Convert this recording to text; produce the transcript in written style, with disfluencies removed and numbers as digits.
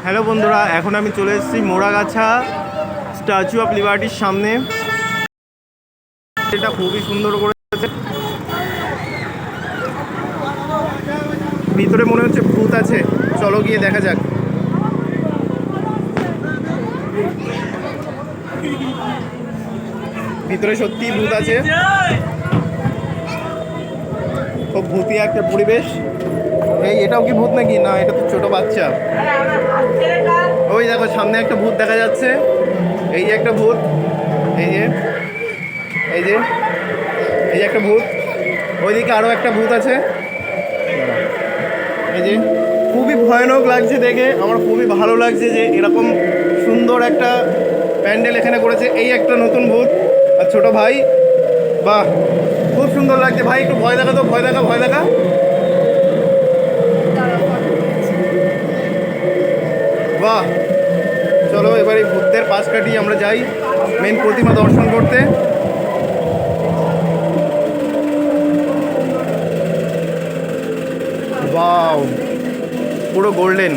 Hello বন্ধুরা, এখন আমি চলে এসেছি মোড়াগাছা স্ট্যাচু অফ লিবার্টির সামনে। এটা খুবই সুন্দর করেছে। ভিতরে মনে হচ্ছে ভূত আছে, চলো গিয়ে দেখা যাক। ভিতরে সত্যি ভূত আছে, খুব ভূতিয়া একটা পরিবেশ। এটাও কি ভূত নাকি? না, এটা তো ছোট বাচ্চা। ওই দেখো সামনে একটা ভূত দেখা যাচ্ছে। এই যে একটা ভূত, এই যে এই যে এই যে একটা ভূত। ওইদিকে আরও একটা ভূত আছে। এই যে খুবই ভয়ানক লাগছে দেখে। আমার খুবই ভালো লাগছে যে এরকম সুন্দর একটা প্যান্ডেল এখানে করেছে। এই একটা নতুন ভূত আর ছোট ভাই, বাহ খুব সুন্দর লাগছে। ভাই একটু ভয় দেখা তো, ভয় দেখা, ভয় দেখা। বাহ, চলো এবারে ভূতদের পাশ কাটিয়ে আমরা যাই মেন প্রতিমা দর্শন করতে। ওয়াও, পুরো গোল্ডেন।